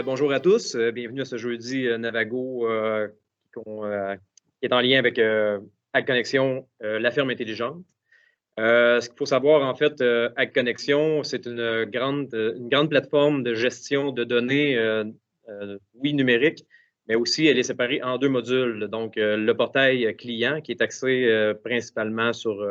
Bonjour à tous, bienvenue à ce jeudi Navago qui est en lien avec AgConnexion, la ferme intelligente. Ce qu'il faut savoir, en fait, AgConnexion, c'est une grande plateforme de gestion de données, oui, numériques, mais aussi elle est séparée en deux modules. Donc, le portail client qui est axé principalement sur,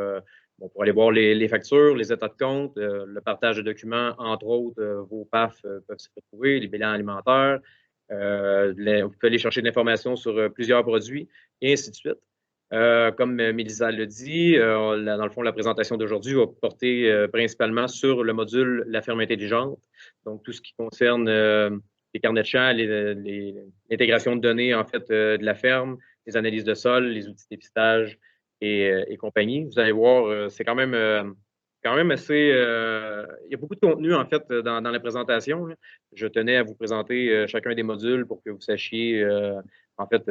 pour aller voir les factures, les états de compte, le partage de documents, entre autres, vos PAF peuvent se retrouver, les bilans alimentaires. Vous pouvez aller chercher de l'information sur plusieurs produits et ainsi de suite. Comme Mélisa le dit, dans le fond, la présentation d'aujourd'hui va porter principalement sur le module La ferme intelligente, donc tout ce qui concerne les carnets de champs, l'intégration de données en fait de la ferme, les analyses de sol, les outils de dépistage et compagnie. Vous allez voir, c'est quand même assez. Il y a beaucoup de contenu en fait dans la présentation. Je tenais à vous présenter chacun des modules pour que vous sachiez en fait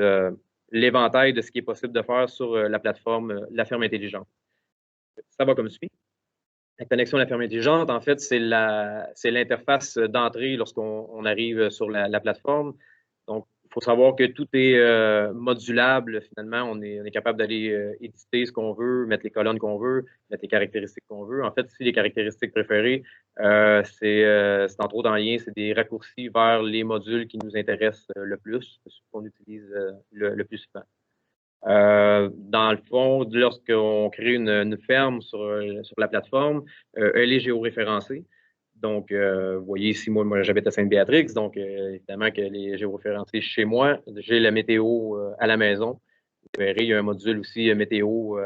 l'éventail de ce qui est possible de faire sur la plateforme La Ferme Intelligente. Ça va comme suit. La connexion à la ferme intelligente, en fait, c'est l'interface d'entrée lorsqu'on arrive sur la plateforme. Donc, il faut savoir que tout est modulable. Finalement, on est capable d'aller éditer ce qu'on veut, mettre les colonnes qu'on veut, mettre les caractéristiques qu'on veut. En fait, ici, les caractéristiques préférées, c'est entre autres en lien, c'est des raccourcis vers les modules qui nous intéressent le plus, ceux qu'on utilise le plus souvent. Dans le fond, lorsqu'on crée une ferme sur la plateforme, elle est géoréférencée. Donc, vous voyez ici, moi j'habite à Sainte-Béatrix, donc évidemment qu'elle est géoréférencée chez moi. J'ai la météo à la maison. Vous verrez, il y a un module aussi météo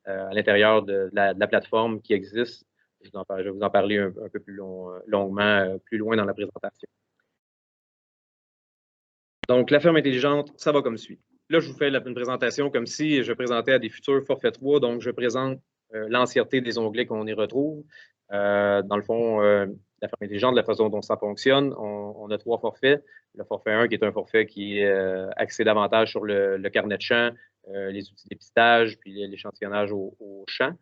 à l'intérieur de la plateforme qui existe. Je vais vous en parler un peu plus longuement, plus loin dans la présentation. Donc, la ferme intelligente, ça va comme suit. Là, je vous fais une présentation comme si je présentais à des futurs forfaits 3. Donc, je présente l'entièreté des onglets qu'on y retrouve. Dans le fond, la ferme intelligente, la façon dont ça fonctionne, on a 3 forfaits. Le forfait 1 qui est un forfait qui est axé davantage sur le carnet de champ, les outils de dépistage, puis l'échantillonnage au champ.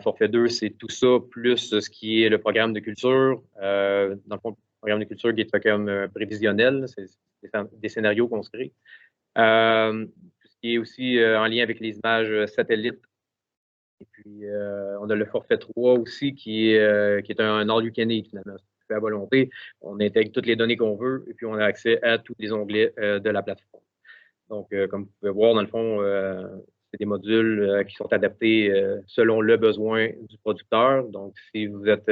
Forfait 2, c'est tout ça, plus ce qui est le programme de culture. Dans le fond, le programme de culture qui est comme prévisionnel, c'est des scénarios qu'on se crée. Tout ce qui est aussi en lien avec les images satellites. Et puis, on a le forfait 3 aussi qui est un all you can eat, finalement. C'est fait à volonté. On intègre toutes les données qu'on veut et puis on a accès à tous les onglets de la plateforme. Donc, comme vous pouvez voir, dans le fond, c'est des modules qui sont adaptés selon le besoin du producteur. Donc, si vous êtes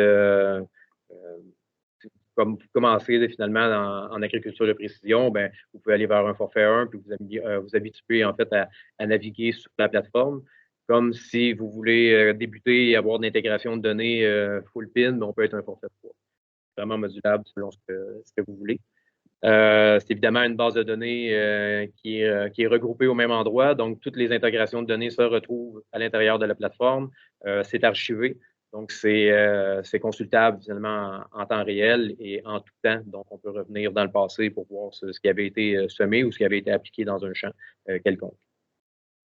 comme vous commencez finalement en agriculture de précision, ben, vous pouvez aller vers un forfait 1 puis vous habituer en fait à naviguer sur la plateforme. Comme si vous voulez débuter et avoir de l'intégration de données full pin, ben, on peut être un forfait 3. Vraiment modulable selon ce que vous voulez. C'est évidemment une base de données qui est regroupée au même endroit. Donc, toutes les intégrations de données se retrouvent à l'intérieur de la plateforme. C'est archivé. Donc, c'est consultable finalement en temps réel et en tout temps. Donc, on peut revenir dans le passé pour voir ce qui avait été semé ou ce qui avait été appliqué dans un champ quelconque.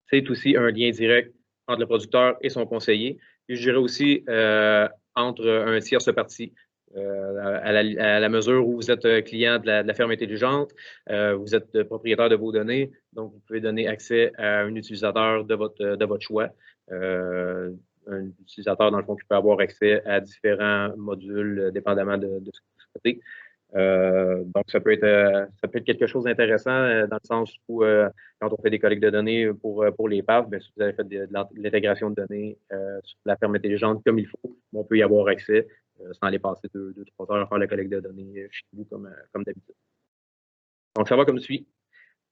C'est aussi un lien direct entre le producteur et son conseiller. Puis, je dirais aussi entre un tierce partie. À la mesure où vous êtes client de la ferme intelligente, vous êtes propriétaire de vos données, donc vous pouvez donner accès à un utilisateur de votre choix. Un utilisateur, dans le fond, qui peut avoir accès à différents modules dépendamment de ce que vous souhaitez. Donc, ça peut être quelque chose d'intéressant dans le sens où, quand on fait des collectes de données pour les PAF, bien, si vous avez fait de l'intégration de données sur la ferme intelligente comme il faut, on peut y avoir accès sans aller passer 2-3 heures à faire la collecte de données chez vous comme d'habitude. Donc, ça va comme suit.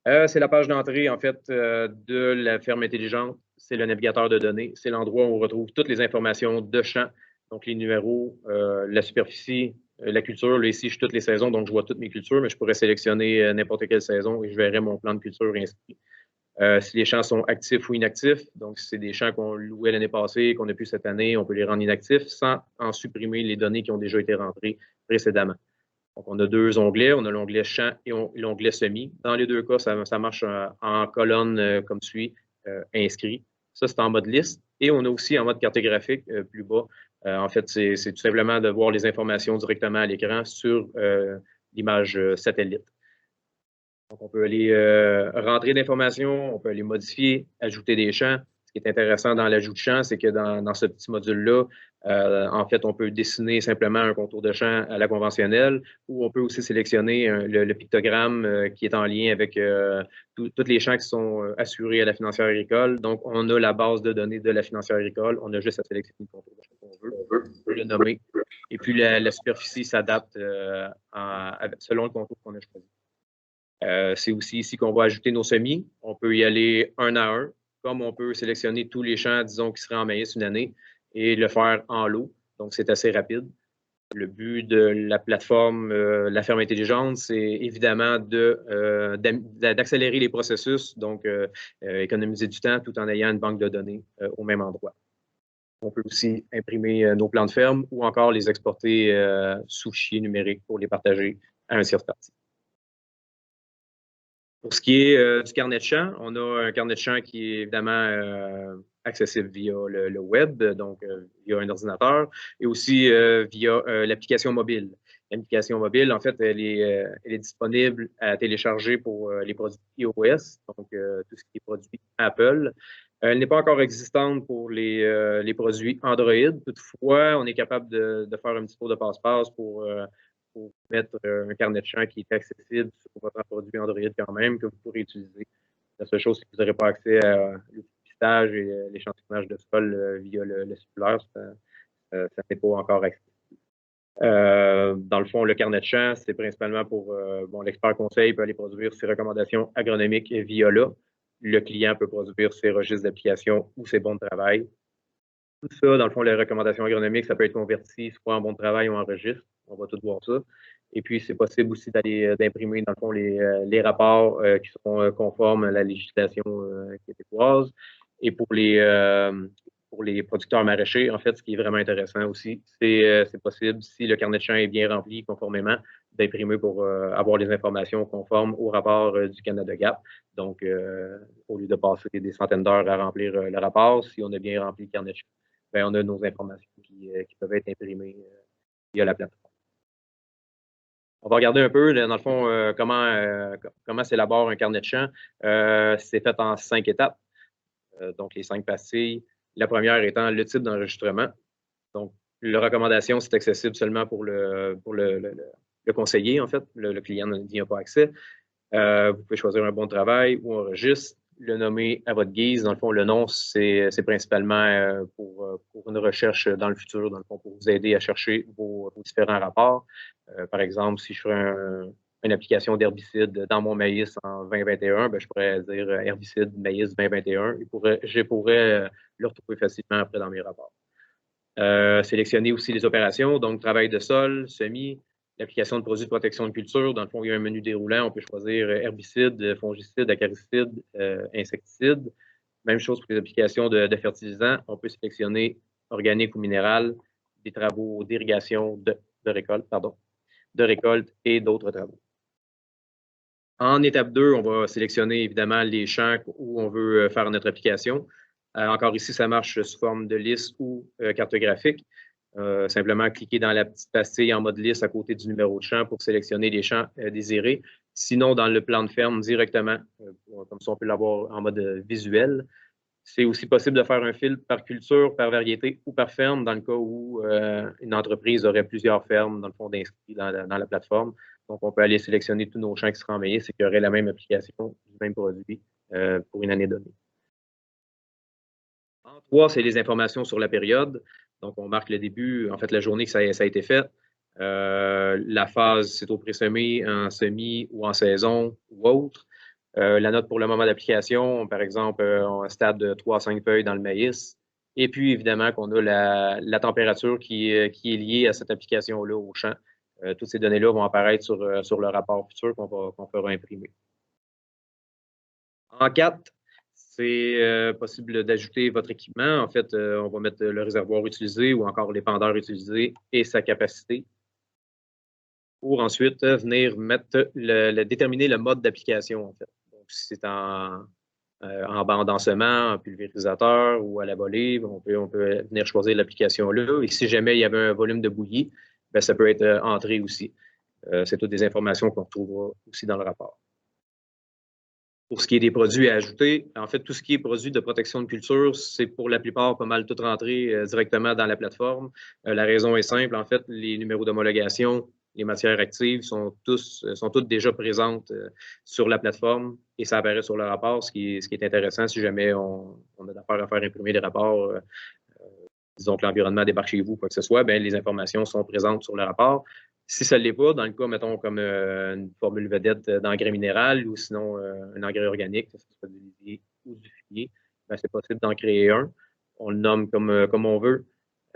C'est la page d'entrée, en fait, de la ferme intelligente. C'est le navigateur de données. C'est l'endroit où on retrouve toutes les informations de champ, donc les numéros, la superficie, la culture. Là, ici, je suis toutes les saisons, donc je vois toutes mes cultures, mais je pourrais sélectionner n'importe quelle saison et je verrai mon plan de culture inscrit. Si les champs sont actifs ou inactifs, donc si c'est des champs qu'on louait l'année passée, qu'on n'a plus cette année, on peut les rendre inactifs sans en supprimer les données qui ont déjà été rentrées précédemment. Donc, on a 2 onglets. On a l'onglet champ et l'onglet semis. Dans les 2 cas, ça marche en colonne comme suit, inscrit. Ça, c'est en mode liste. Et on a aussi en mode cartographique plus bas. En fait, c'est tout simplement de voir les informations directement à l'écran sur l'image satellite. Donc, on peut aller rentrer d'informations, on peut aller modifier, ajouter des champs. Ce qui est intéressant dans l'ajout de champs, c'est que dans ce petit module-là, en fait, on peut dessiner simplement un contour de champ à la conventionnelle, ou on peut aussi sélectionner le pictogramme qui est en lien avec tous les champs qui sont assurés à la financière agricole. Donc, on a la base de données de la financière agricole. On a juste à sélectionner le contour de champ qu'on veut, on peut le nommer. Et puis, la superficie s'adapte selon le contour qu'on a choisi. C'est aussi ici qu'on va ajouter nos semis. On peut y aller un à un, comme on peut sélectionner tous les champs, disons, qui seraient en maïs une année et le faire en lot. Donc, c'est assez rapide. Le but de la plateforme La Ferme Intelligente, c'est évidemment d'accélérer les processus, donc économiser du temps tout en ayant une banque de données au même endroit. On peut aussi imprimer nos plans de ferme ou encore les exporter sous fichier numérique pour les partager à un tiers parti. Pour ce qui est du carnet de champs, on a un carnet de champs qui est évidemment accessible via le web, donc via un ordinateur, et aussi via l'application mobile. L'application mobile, en fait, elle est disponible à télécharger pour les produits iOS, donc tout ce qui est produit Apple. Elle n'est pas encore existante pour les produits Android. Toutefois, on est capable de faire un petit tour de passe-passe pour mettre un carnet de champs qui est accessible sur votre produit Android quand même, que vous pourrez utiliser. La seule chose, c'est que vous n'aurez pas accès à l'outil et l'échantillonnage de sol via le cellulaire. Ça n'est pas encore accessible. Dans le fond, le carnet de champs, c'est principalement pour l'expert conseil peut aller produire ses recommandations agronomiques via là. Le client peut produire ses registres d'application ou ses bons de travail. Tout ça, dans le fond, les recommandations agronomiques, ça peut être converti soit en bon de travail ou en registre. On va tout voir ça. Et puis, c'est possible aussi d'imprimer, dans le fond, les rapports qui sont conformes à la législation québécoise. Et pour les producteurs maraîchers, en fait, ce qui est vraiment intéressant aussi, c'est possible, si le carnet de champs est bien rempli conformément, d'imprimer pour avoir les informations conformes au rapport du Canada Gap. Donc, au lieu de passer des centaines d'heures à remplir le rapport, si on a bien rempli le carnet de champs, bien, on a nos informations qui peuvent être imprimées via la plateforme. On va regarder un peu, dans le fond, comment s'élabore un carnet de champs. C'est fait en 5 étapes, donc les 5 pastilles. La première étant le type d'enregistrement. Donc, la recommandation, c'est accessible seulement pour le conseiller, en fait. Le client n'y a pas accès. Vous pouvez choisir un bon de travail ou un registre, le nommer à votre guise. Dans le fond, le nom, c'est principalement pour une recherche dans le futur, dans le fond, pour vous aider à chercher vos différents rapports. Par exemple, si je ferais une application d'herbicide dans mon maïs en 2021, ben, je pourrais dire herbicide maïs 2021 et je pourrais le retrouver facilement après dans mes rapports. Sélectionner aussi les opérations, donc travail de sol, semis, l'application de produits de protection de culture. Dans le fond, il y a un menu déroulant. On peut choisir herbicide, fongicide, acaricide, insecticide. Même chose pour les applications de fertilisants. On peut sélectionner organique ou minéral, des travaux d'irrigation de récolte et d'autres travaux. En étape 2, on va sélectionner évidemment les champs où on veut faire notre application. Encore ici, ça marche sous forme de liste ou cartographique. Simplement cliquer dans la petite pastille en mode liste à côté du numéro de champ pour sélectionner les champs désirés. Sinon, dans le plan de ferme directement, comme ça on peut l'avoir en mode visuel. C'est aussi possible de faire un filtre par culture, par variété ou par ferme dans le cas où une entreprise aurait plusieurs fermes dans le fond d'inscrits dans la plateforme. Donc, on peut aller sélectionner tous nos champs qui seraient en maïs et qui auraient la même application du même produit pour une année donnée. En 3, c'est les informations sur la période. Donc, on marque le début, en fait, la journée que ça a été fait. La phase, c'est au pré-semé, en semis ou en saison ou autre. La note pour le moment d'application, par exemple, un stade de 3 à 5 feuilles dans le maïs. Et puis, évidemment, qu'on a la température qui est liée à cette application-là au champ. Toutes ces données-là vont apparaître sur le rapport futur qu'on fera imprimer. En 4, c'est possible d'ajouter votre équipement. En fait, on va mettre le réservoir utilisé ou encore l'épandeur utilisé et sa capacité pour ensuite venir déterminer le mode d'application, en fait. Donc, si c'est en banc-d'encement, en pulvérisateur ou à la volée, on peut venir choisir l'application là. Et si jamais il y avait un volume de bouillie, bien, ça peut être entré aussi. C'est toutes des informations qu'on retrouvera aussi dans le rapport. Pour ce qui est des produits à ajouter, en fait, tout ce qui est produit de protection de culture, c'est pour la plupart pas mal tout rentré directement dans la plateforme. La raison est simple, en fait, les numéros d'homologation, les matières actives sont toutes déjà présentes sur la plateforme et ça apparaît sur le rapport, ce qui est intéressant si jamais on a d'affaires à faire imprimer des rapports, disons que l'environnement débarque chez vous, quoi que ce soit, bien, les informations sont présentes sur le rapport. Si ça ne l'est pas, dans le cas, mettons, comme une formule vedette d'engrais minéral ou sinon un engrais organique, que ce soit du lisier ou du fumier, ben, c'est possible d'en créer un. On le nomme comme on veut.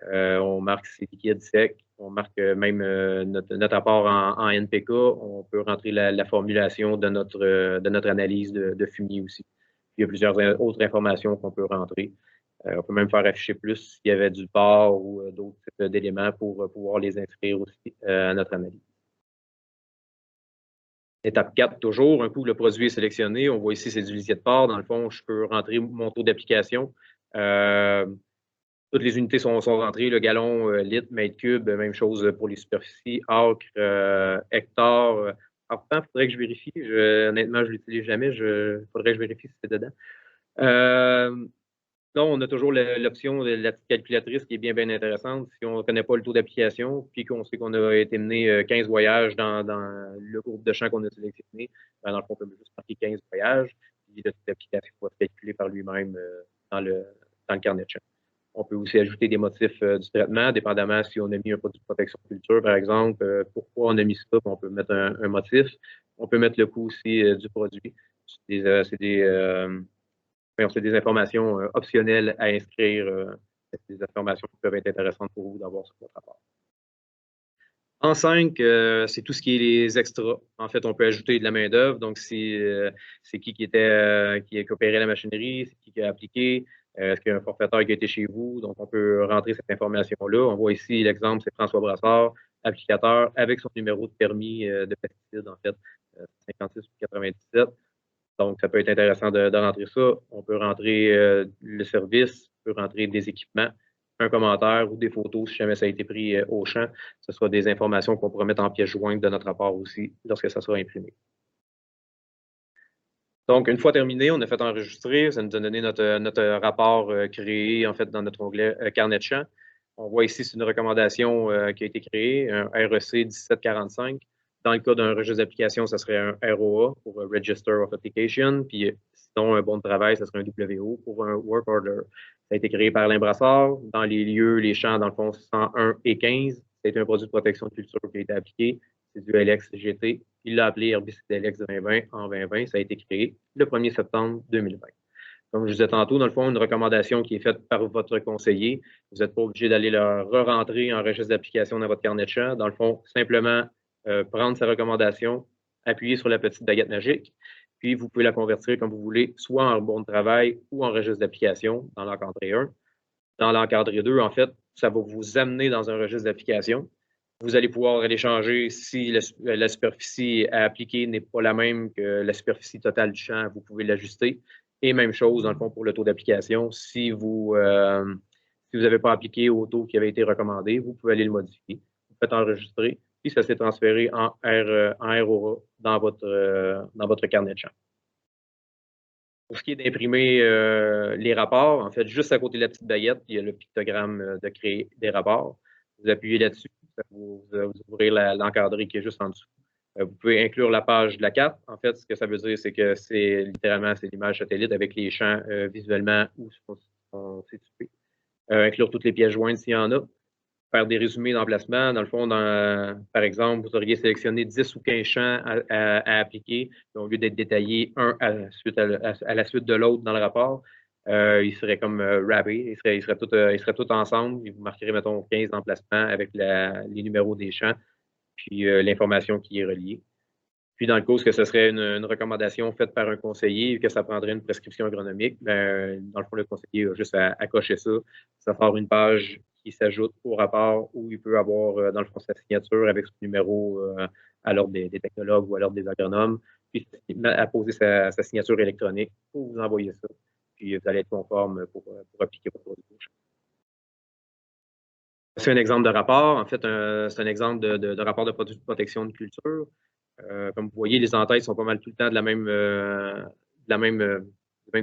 On marque c'est liquide, sec. On marque même notre apport en NPK. On peut rentrer la formulation de notre analyse de fumier aussi. Puis, il y a plusieurs autres informations qu'on peut rentrer. On peut même faire afficher plus s'il y avait du porc ou d'autres types d'éléments pour pouvoir les inscrire aussi à notre analyse. Étape 4, toujours, un coup le produit est sélectionné, on voit ici c'est du lisier de porc. Dans le fond, je peux rentrer mon taux d'application. Toutes les unités sont rentrées, le gallon, litre, mètre cube, même chose pour les superficies, acre, hectare. Pourtant, il faudrait que je vérifie. Honnêtement, je ne l'utilise jamais. Il faudrait que je vérifie si c'est dedans. Non, on a toujours l'option de la petite calculatrice qui est bien intéressante. Si on ne connaît pas le taux d'application, puis qu'on sait qu'on a été mené 15 voyages dans le groupe de champs qu'on a sélectionné, ben dans le fond, on peut juste marquer 15 voyages, puis le taux d'application va se calculer par lui-même dans le carnet de champs. On peut aussi ajouter des motifs du traitement, dépendamment si on a mis un produit de protection de culture, par exemple. Pourquoi on a mis ça? On peut mettre un motif. On peut mettre le coût aussi du produit. C'est des informations optionnelles à inscrire. C'est des informations qui peuvent être intéressantes pour vous d'avoir sur votre rapport. En 5, c'est tout ce qui est les extras. En fait, on peut ajouter de la main-d'œuvre. Donc, c'est qui opérait la machinerie, c'est qui a appliqué, est-ce qu'il y a un forfaiteur qui a été chez vous? Donc, on peut rentrer cette information-là. On voit ici l'exemple, c'est François Brassard, applicateur, avec son numéro de permis de pesticide, en fait, 56 97. Donc, ça peut être intéressant de rentrer ça. On peut rentrer le service, on peut rentrer des équipements, un commentaire ou des photos si jamais ça a été pris au champ. Ce sera des informations qu'on pourra mettre en pièce jointe de notre rapport aussi lorsque ça sera imprimé. Donc, une fois terminé, on a fait enregistrer. Ça nous a donné notre rapport créé en fait dans notre onglet carnet de champ. On voit ici, c'est une recommandation qui a été créée, un REC 1745. Dans le cas d'un registre d'application, ça serait un ROA pour Register of Application. Puis sinon, un bon de travail, ça serait un WO pour un Work Order. Ça a été créé par Limbrassard. Dans les lieux, les champs, dans le fond, 101 et 15. C'est un produit de protection de culture qui a été appliqué. C'est du LX GT. Il l'a appelé herbicide LX 2020 en 2020. Ça a été créé le 1er septembre 2020. Comme je vous disais tantôt, dans le fond, une recommandation qui est faite par votre conseiller. Vous n'êtes pas obligé d'aller le re-rentrer en registre d'application dans votre carnet de champ. Dans le fond, simplement prendre sa recommandation, appuyer sur la petite baguette magique, puis vous pouvez la convertir comme vous voulez, soit en bon de travail ou en registre d'application dans l'encadré 1. Dans l'encadré 2, en fait, ça va vous amener dans un registre d'application. Vous allez pouvoir aller changer si la superficie à appliquer n'est pas la même que la superficie totale du champ, vous pouvez l'ajuster. Et même chose, dans le fond, pour le taux d'application. Si vous n'avez pas appliqué au taux qui avait été recommandé, vous pouvez aller le modifier. Vous faites enregistrer, puis ça s'est transféré en ROA dans votre carnet de champ. Pour ce qui est d'imprimer les rapports, en fait, juste à côté de la petite baguette, il y a le pictogramme de créer des rapports. Vous appuyez là-dessus, vous ouvrez l'encadré qui est juste en dessous. Vous pouvez inclure la page de la carte. En fait, ce que ça veut dire, c'est que c'est littéralement l'image satellite avec les champs visuellement où sont situés. Inclure toutes les pièces jointes s'il y en a. Faire des résumés d'emplacement. Dans le fond, par exemple, vous auriez sélectionné 10 ou 15 champs à appliquer. Au lieu d'être détaillés un à la suite de l'autre dans le rapport, ils seraient comme wrappés. Ils seraient tous ensemble. Et vous marquerez, mettons, 15 emplacements avec les numéros des champs, puis l'information qui est reliée. Puis, dans le cas que ce serait une recommandation faite par un conseiller et que ça prendrait une prescription agronomique, ben, dans le fond, le conseiller a juste à cocher ça. Ça fera une page qui s'ajoute au rapport où il peut avoir, dans le fond, sa signature avec son numéro à l'ordre des technologues ou à l'ordre des agronomes, puis à poser sa signature électronique pour vous envoyer ça. Puis, vous allez être conforme pour appliquer votre produit. C'est un exemple de rapport. En fait, c'est un exemple de rapport de protection de culture. Comme vous voyez, les entêtes sont pas mal tout le temps de la même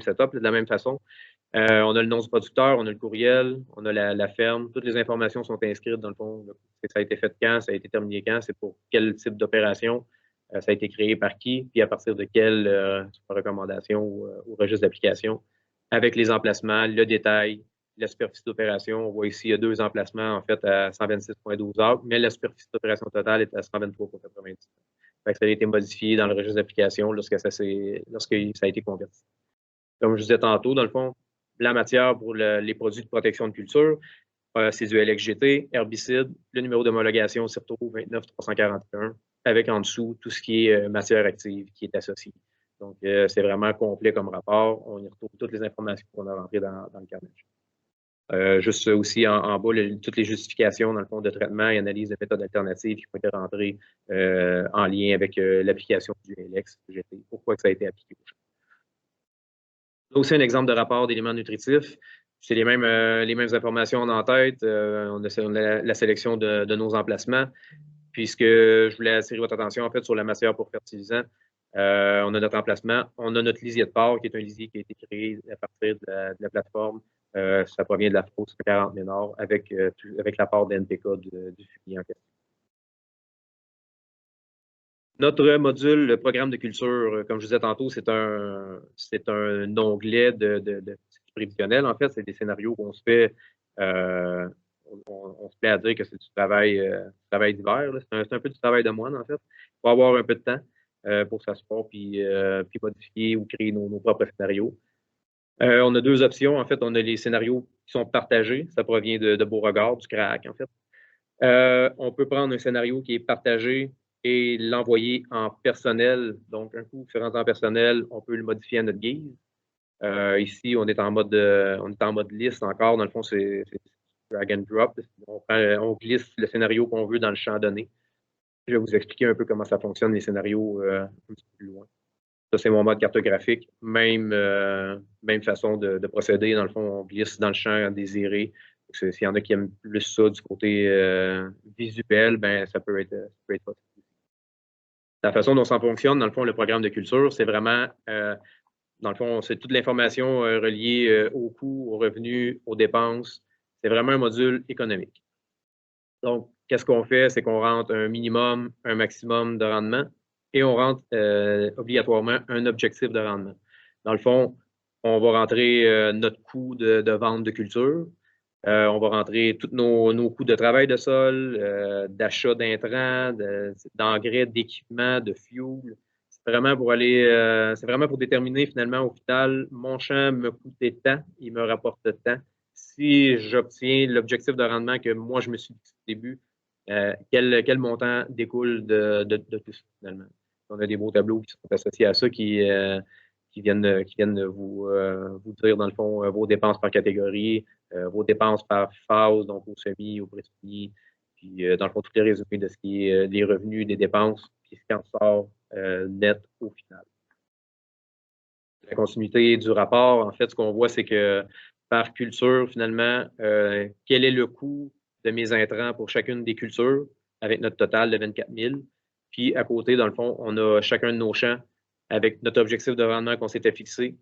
setup, de la même façon. On a le nom du producteur, on a le courriel, on a la ferme. Toutes les informations sont inscrites dans le fond. Ça a été fait quand, ça a été terminé quand, c'est pour quel type d'opération, ça a été créé par qui, puis à partir de quelle recommandation ou registre d'application, avec les emplacements, le détail, la superficie d'opération. On voit ici, il y a 2 emplacements, en fait, à 126,12 acres, mais la superficie d'opération totale est à 123,90. Ça a été modifié dans le registre d'application lorsque ça a été converti. Comme je disais tantôt, dans le fond, la matière pour les produits de protection de culture, c'est du LXGT, herbicide, le numéro d'homologation s'y retrouve 29341, avec en dessous tout ce qui est matière active qui est associée. Donc, c'est vraiment complet comme rapport. On y retrouve toutes les informations qu'on a rentrées dans le carnet. Juste aussi en bas, toutes les justifications, dans le fond, de traitement et analyse de méthodes alternatives qui ont été rentrées en lien avec l'application du LXGT. Pourquoi que ça a été appliqué au champ. Aussi un exemple de rapport d'éléments nutritifs. C'est les mêmes informations en tête. On a la sélection de nos emplacements. Puisque je voulais attirer votre attention en fait sur la matière pour fertilisant. On a notre emplacement. On a notre lisier de porc, qui est un lisier qui a été créé à partir de la plateforme. Ça provient de la fosse 40 Ménard avec l'apport d'NPK du fumier en question. Notre module, le programme de culture, comme je disais tantôt, c'est un onglet de prévisionnel. En fait, c'est des scénarios qu'on se fait. On se plaît à dire que c'est du travail d'hiver. C'est un peu du travail de moine, en fait. Il faut avoir un peu de temps pour s'asseoir puis modifier ou créer nos propres scénarios. On a 2 options. En fait, on a les scénarios qui sont partagés. Ça provient de Beauregard, du CRAAC, en fait. On peut prendre un scénario qui est partagé et l'envoyer en personnel. Donc, un coup, différent en personnel, on peut le modifier à notre guise. Ici, on est en mode liste encore. Dans le fond, c'est drag and drop. On glisse le scénario qu'on veut dans le champ donné. Je vais vous expliquer un peu comment ça fonctionne, les scénarios, un petit peu plus loin. Ça, c'est mon mode cartographique. Même façon de procéder. Dans le fond, on glisse dans le champ désiré. S'il y en a qui aiment plus ça du côté visuel, ben ça peut être possible. La façon dont ça fonctionne, dans le fond, le programme de culture, c'est vraiment, dans le fond, c'est toute l'information reliée aux coûts, aux revenus, aux dépenses. C'est vraiment un module économique. Donc, qu'est-ce qu'on fait? C'est qu'on rentre un minimum, un maximum de rendement et on rentre obligatoirement un objectif de rendement. Dans le fond, on va rentrer notre coût de vente de culture. On va rentrer tous nos coûts de travail de sol, d'achat d'intrants, d'engrais, d'équipement, de fuel. C'est vraiment pour déterminer finalement au final, mon champ me coûtait tant, il me rapporte tant. Si j'obtiens l'objectif de rendement que moi je me suis dit au début, quel montant découle de tout ça finalement. On a des beaux tableaux qui sont associés à ça qui viennent vous dire, dans le fond, vos dépenses par catégorie, vos dépenses par phase, donc au semi, au pré-fini, puis dans le fond, tous les résumés de ce qui est des revenus, des dépenses, puis ce qui en sort net au final. La continuité du rapport, en fait, ce qu'on voit, c'est que par culture, finalement, quel est le coût de mes intrants pour chacune des cultures, avec notre total de 24 000. Puis à côté, dans le fond, on a chacun de nos champs avec notre objectif de rendement qu'on s'était fixé,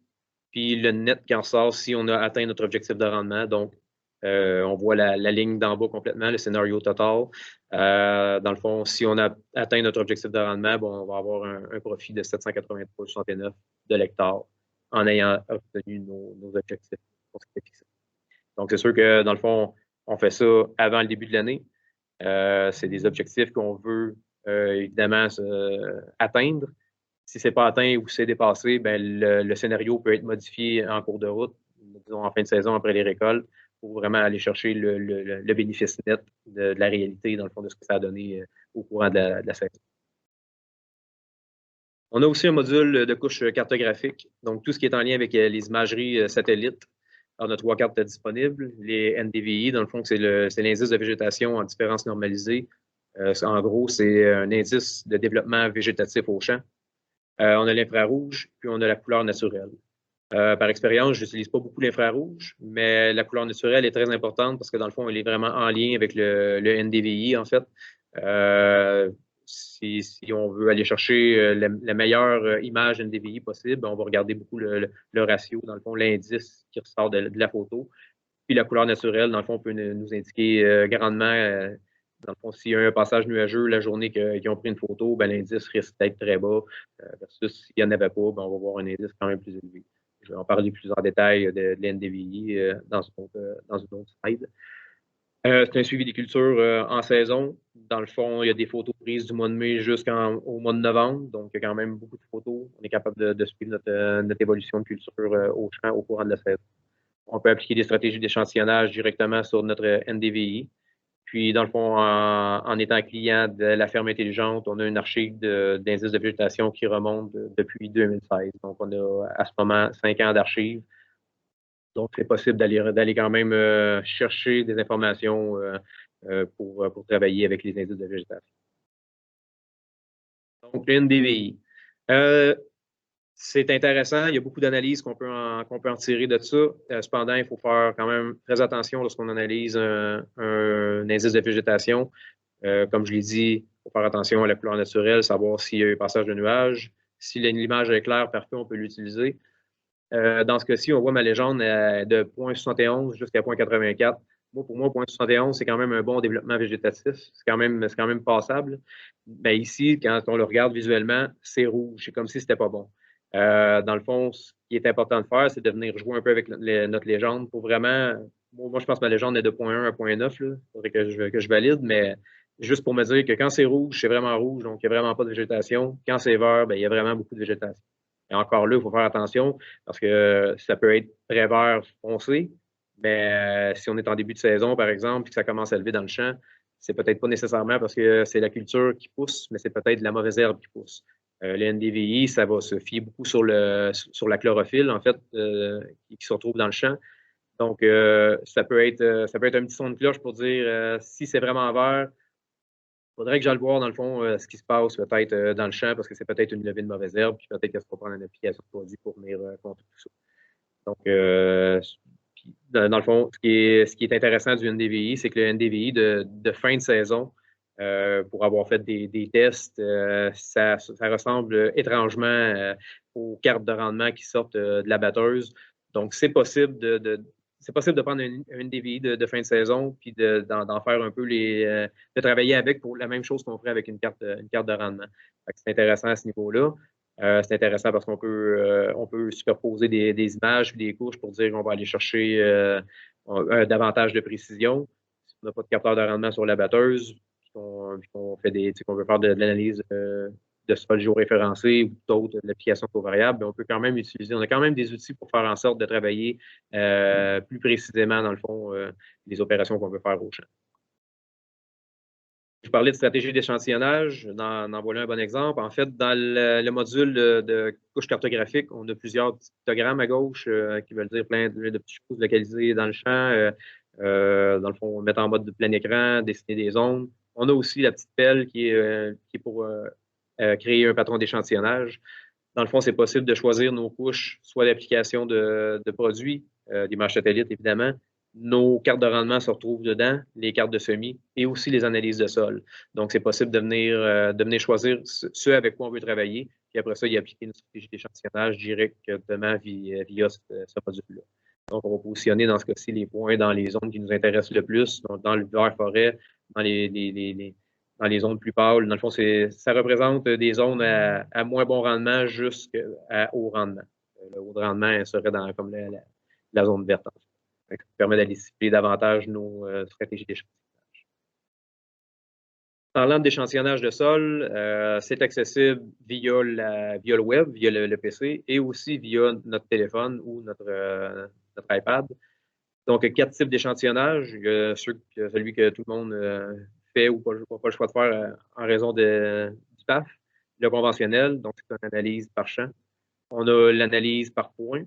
puis le net qui en sort si on a atteint notre objectif de rendement. Donc, on voit la ligne d'en bas complètement, le scénario total. Dans le fond, si on a atteint notre objectif de rendement, bon, on va avoir un profit de 783,69 de l'hectare en ayant obtenu nos objectifs qu'on s'était fixés. Donc, c'est sûr que, dans le fond, on fait ça avant le début de l'année. C'est des objectifs qu'on veut évidemment atteindre. Si ce n'est pas atteint ou c'est dépassé, ben le scénario peut être modifié en cours de route, disons en fin de saison après les récoltes, pour vraiment aller chercher le bénéfice net de la réalité, dans le fond, de ce que ça a donné au courant de la saison. On a aussi un module de couche cartographique, donc tout ce qui est en lien avec les imageries satellites. On a 3 cartes disponibles. Les NDVI, dans le fond, c'est l'indice de végétation en différence normalisée. En gros, c'est un indice de développement végétatif au champ. On a l'infrarouge, puis on a la couleur naturelle. Par expérience, je n'utilise pas beaucoup l'infrarouge, mais la couleur naturelle est très importante parce que dans le fond, elle est vraiment en lien avec le NDVI, en fait. Si on veut aller chercher la meilleure image NDVI possible, on va regarder beaucoup le ratio, dans le fond, l'indice qui ressort de la photo. Puis la couleur naturelle, dans le fond, peut nous indiquer grandement, dans le fond, s'il y a un passage nuageux la journée qu'ils ont pris une photo, ben, l'indice risque d'être très bas. Versus s'il n'y en avait pas, ben, on va voir un indice quand même plus élevé. Je vais en parler plus en détail de l'NDVI dans une autre slide. C'est un suivi des cultures en saison. Dans le fond, il y a des photos prises du mois de mai jusqu'au mois de novembre. Donc, il y a quand même beaucoup de photos. On est capable de suivre notre évolution de culture au champ au courant de la saison. On peut appliquer des stratégies d'échantillonnage directement sur notre NDVI. Puis, dans le fond, en étant client de la ferme intelligente, on a une archive d'indices de végétation qui remonte depuis 2016. Donc, on a à ce moment 5 ans d'archives. Donc, c'est possible d'aller quand même chercher des informations pour travailler avec les indices de végétation. Donc, le NDVI. C'est intéressant. Il y a beaucoup d'analyses qu'on peut en tirer de ça. Cependant, il faut faire quand même très attention lorsqu'on analyse un indice de végétation. Comme je l'ai dit, il faut faire attention à la couleur naturelle, savoir s'il y a eu passage de nuages. Si l'image est claire, parfait, on peut l'utiliser. Dans ce cas-ci, on voit ma légende de 0,71 jusqu'à 0,84. Pour moi, 0,71, c'est quand même un bon développement végétatif. C'est quand même passable. Mais ici, quand on le regarde visuellement, c'est rouge. C'est comme si c'était pas bon. Dans le fond, ce qui est important de faire, c'est de venir jouer un peu avec notre légende pour vraiment. Moi, je pense que ma légende est de 0,1 à 0,9. Il faudrait que je valide, mais juste pour me dire que quand c'est rouge, c'est vraiment rouge, donc il n'y a vraiment pas de végétation. Quand c'est vert, ben, il y a vraiment beaucoup de végétation. Et encore là, il faut faire attention parce que ça peut être très vert foncé, mais si on est en début de saison, par exemple, et que ça commence à lever dans le champ, c'est peut-être pas nécessairement parce que c'est la culture qui pousse, mais c'est peut-être la mauvaise herbe qui pousse. Le NDVI, ça va se fier beaucoup sur la chlorophylle, en fait, qui se retrouve dans le champ. Donc, ça peut être un petit son de cloche pour dire si c'est vraiment vert, il faudrait que j'aille voir, dans le fond, ce qui se passe peut-être dans le champ, parce que c'est peut-être une levée de mauvaise herbe, puis peut-être qu'elle se va prendre une application de produit pour venir contre tout ça. Donc, dans le fond, ce qui est intéressant du NDVI, c'est que le NDVI de fin de saison, pour avoir fait des tests, ça ressemble étrangement aux cartes de rendement qui sortent de la batteuse. Donc, c'est possible de prendre un NDVI de fin de saison puis d'en faire un peu de travailler avec pour la même chose qu'on ferait avec une carte de rendement. C'est intéressant à ce niveau-là. C'est intéressant parce qu'on peut superposer des images et des couches pour dire qu'on va aller chercher davantage de précision. Si on n'a pas de capteur de rendement sur la batteuse, qu'on veut faire de l'analyse de sol géoréférencé ou d'autres, de l'application de variables, on peut quand même utiliser, on a quand même des outils pour faire en sorte de travailler plus précisément, dans le fond, les opérations qu'on veut faire au champ. Je parlais de stratégie d'échantillonnage, en voilà un bon exemple. En fait, dans le module de couche cartographique, on a plusieurs pictogrammes à gauche qui veulent dire plein de petites choses localisées dans le champ. Dans le fond, mettre en mode de plein écran, dessiner des zones. On a aussi la petite pelle qui est pour créer un patron d'échantillonnage. Dans le fond, c'est possible de choisir nos couches, soit d'application de produits, d'images satellites évidemment. Nos cartes de rendement se retrouvent dedans, les cartes de semis et aussi les analyses de sol. Donc, c'est possible de venir choisir ce avec quoi on veut travailler. Puis après ça, y appliquer une stratégie d'échantillonnage directement via ce module-là. Donc, on va positionner dans ce cas-ci les points dans les zones qui nous intéressent le plus, donc dans le vert forêt, dans les zones plus pâles. Dans le fond, ça représente des zones à moins bon rendement jusqu'à haut rendement. Le haut rendement serait comme la zone verte. Ça permet d'aller cibler davantage nos stratégies d'échantillonnage. Parlant d'échantillonnage de sol, c'est accessible via le web, via le PC, et aussi via notre téléphone ou notre iPad. Donc, 4 types d'échantillonnage. Il y a celui que tout le monde fait ou pas le choix de faire en raison du PAF. Le conventionnel, donc c'est une analyse par champ. On a l'analyse par point.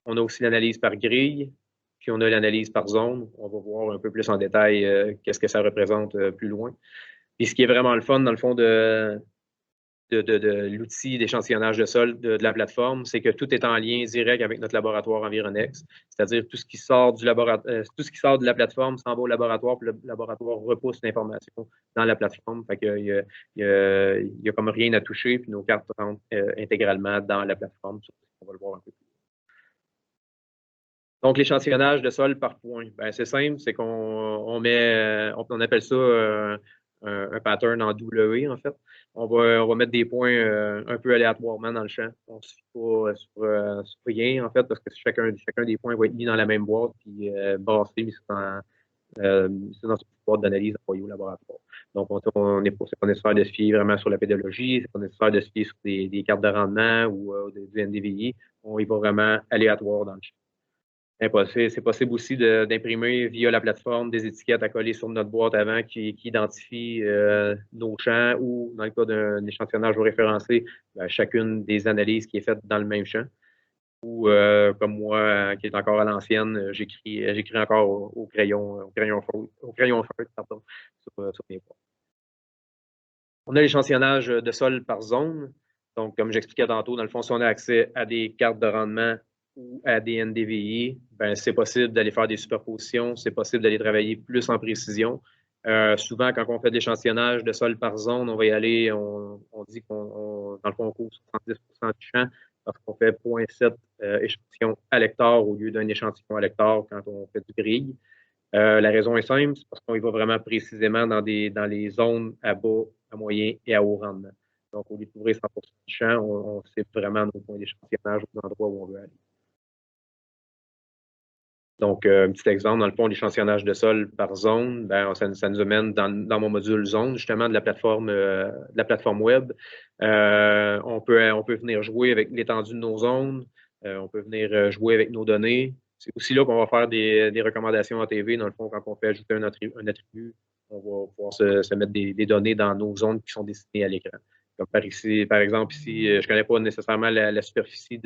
On a aussi l'analyse par grille. Puis on a l'analyse par zone. On va voir un peu plus en détail qu'est-ce que ça représente plus loin. Et ce qui est vraiment le fun, dans le fond, de l'outil d'échantillonnage de sol de la plateforme, c'est que tout est en lien direct avec notre laboratoire Environex. C'est-à-dire tout ce qui sort du tout ce qui sort de la plateforme s'en va au laboratoire, puis le laboratoire repousse l'information dans la plateforme. Fait qu'il y a, il y a comme rien à toucher, puis nos cartes rentrent intégralement dans la plateforme. On va le voir un peu plus. Donc, l'échantillonnage de sol par point, ben, c'est simple, c'est qu'on met, on appelle ça un pattern en W, en fait. On va mettre des points un peu aléatoirement dans le champ. On ne se fie pas sur rien, en fait, parce que chacun des points va être mis dans la même boîte, puis brassé, mis dans une boîte d'analyse envoyée au laboratoire. Donc, c'est pas nécessaire de se fier vraiment sur la pédologie, c'est pas nécessaire de se fier sur des cartes de rendement ou du NDVI. On y va vraiment aléatoire dans le champ. C'est possible aussi d'imprimer via la plateforme des étiquettes à coller sur notre boîte avant qui identifient nos champs ou, dans le cas d'un échantillonnage référencé, chacune des analyses qui est faite dans le même champ. Ou comme moi, qui est encore à l'ancienne, j'écris encore au crayon feutre, pardon, sur mes boîtes. On a l'échantillonnage de sol par zone. Donc, comme j'expliquais tantôt, dans le fond, si on a accès à des cartes de rendement ou à des NDVI, ben, c'est possible d'aller faire des superpositions, c'est possible d'aller travailler plus en précision. Souvent, quand on fait de l'échantillonnage de sol par zone, on va y aller, on dit dans le fond, on couvre 70% du champ parce qu'on fait 0,7 échantillons à l'hectare au lieu d'un échantillon à l'hectare quand on fait du grille. La raison est simple, c'est parce qu'on y va vraiment précisément dans les zones à bas, à moyen et à haut rendement. Donc, au lieu de couvrir 100% du champ, on cible vraiment nos points d'échantillonnage aux endroits où on veut aller. Donc, un petit exemple, dans le fond, l'échantillonnage de sol par zone, ben, ça nous amène dans mon module zone, justement, de la plateforme web. On peut venir jouer avec l'étendue de nos zones. On peut venir jouer avec nos données. C'est aussi là qu'on va faire des recommandations ATV. Dans le fond, quand on fait ajouter un attribut, on va pouvoir se mettre des données dans nos zones qui sont destinées à l'écran. Comme par exemple, ici, je ne connais pas nécessairement la superficie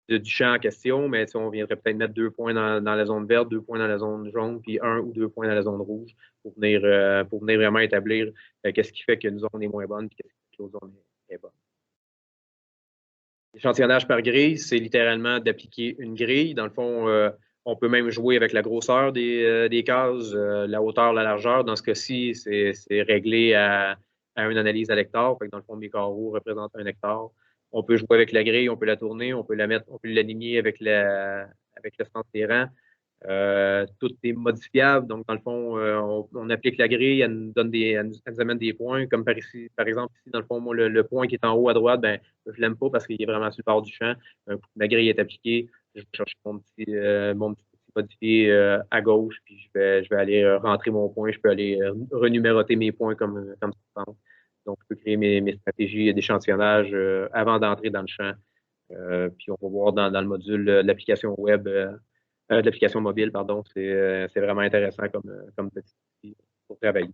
du champ en question, mais on viendrait peut-être mettre 2 points dans la zone verte, 2 points dans la zone jaune, puis 1 ou 2 points dans la zone rouge pour venir vraiment établir qu'est-ce qui fait qu'une zone est moins bonne et qu'est-ce qui fait que l'autre zone est bonne. L'échantillonnage par grille, c'est littéralement d'appliquer une grille. Dans le fond, on peut même jouer avec la grosseur des cases, la hauteur, la largeur. Dans ce cas-ci, c'est réglé à une analyse à l'hectare. Dans le fond, mes carreaux représentent 1 hectare. On peut jouer avec la grille, on peut la tourner, on peut l'aligner avec le sens des rangs. Tout est modifiable. Donc, dans le fond, on applique la grille, elle nous amène des points. Comme par exemple, ici, dans le fond, moi, le point qui est en haut à droite, ben, je ne l'aime pas parce qu'il est vraiment sur le bord du champ. La grille est appliquée. Je vais chercher mon petit modifié à gauche, puis je vais aller rentrer mon point. Je peux aller renuméroter mes points comme ça. Donc, je peux créer mes stratégies d'échantillonnage avant d'entrer dans le champ. Puis, on va voir dans le module de l'application web, de l'application mobile, pardon. C'est vraiment intéressant comme petit outil pour travailler.